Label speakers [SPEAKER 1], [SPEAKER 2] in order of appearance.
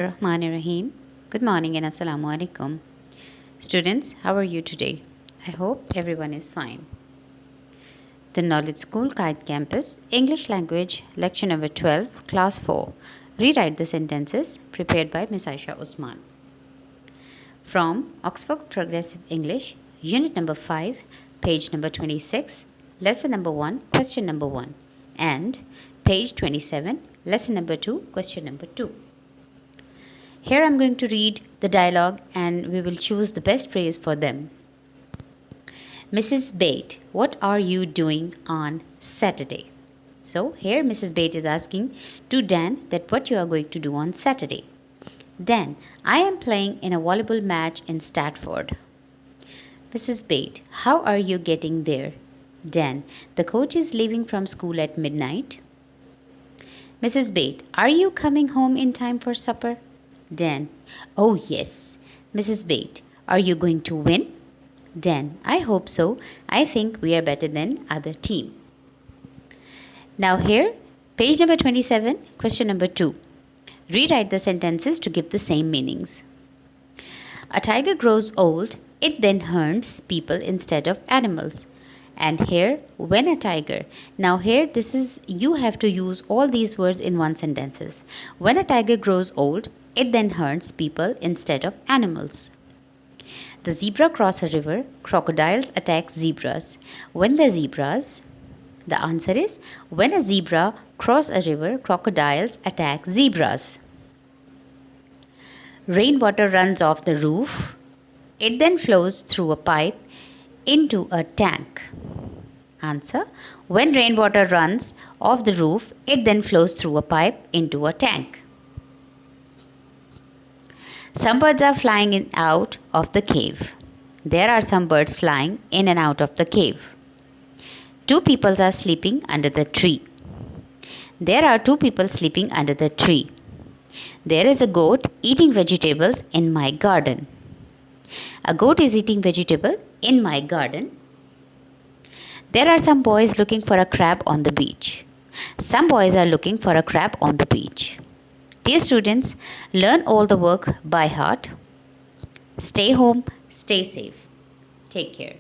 [SPEAKER 1] Rahim. Good morning and Assalamu alaikum. Students, how are you today? I hope everyone is fine. The Knowledge School Kite Campus, English Language, Lecture number 12, Class 4. Rewrite the sentences prepared by Miss Aisha Usman. From Oxford Progressive English, Unit number 5, page number 26, Lesson number 1, Question number 1, and page 27, Lesson number 2, Question number 2. Here I'm going to read the dialogue and we will choose the best phrase for them. Mrs. Bate, what are you doing on Saturday? So here Mrs. Bate is asking to Dan that what you are going to do on Saturday. Dan, I am playing in a volleyball match in Stratford. Mrs. Bate, how are you getting there? Dan, the coach is leaving from school at midnight. Mrs. Bate, are you coming home in time for supper? Dan, oh yes. Mrs. Bate, are you going to win? Dan, I hope so. I think we are better than other team. Now here, page number 27, question number 2. Rewrite the sentences to give the same meanings. A tiger grows old, it then hunts people instead of animals. And here, when a tiger. Now here, this is, you have to use all these words in one sentences. When a tiger grows old, it then hunts people instead of animals. The zebra cross a river, crocodiles attack zebras. When the answer is, when a zebra cross a river, crocodiles attack zebras. Rainwater runs off the roof. It then flows through a pipe into a tank. Answer, when rainwater runs off the roof, it then flows through a pipe into a tank. Some birds are flying in out of the cave. There are some birds flying in and out of the cave. Two people are sleeping under the tree. There are two people sleeping under the tree. There is a goat eating vegetables in my garden. A goat is eating vegetable in my garden. There are some boys looking for a crab on the beach. Some boys are looking for a crab on the beach. Dear students, learn all the work by heart. Stay home, stay safe. Take care.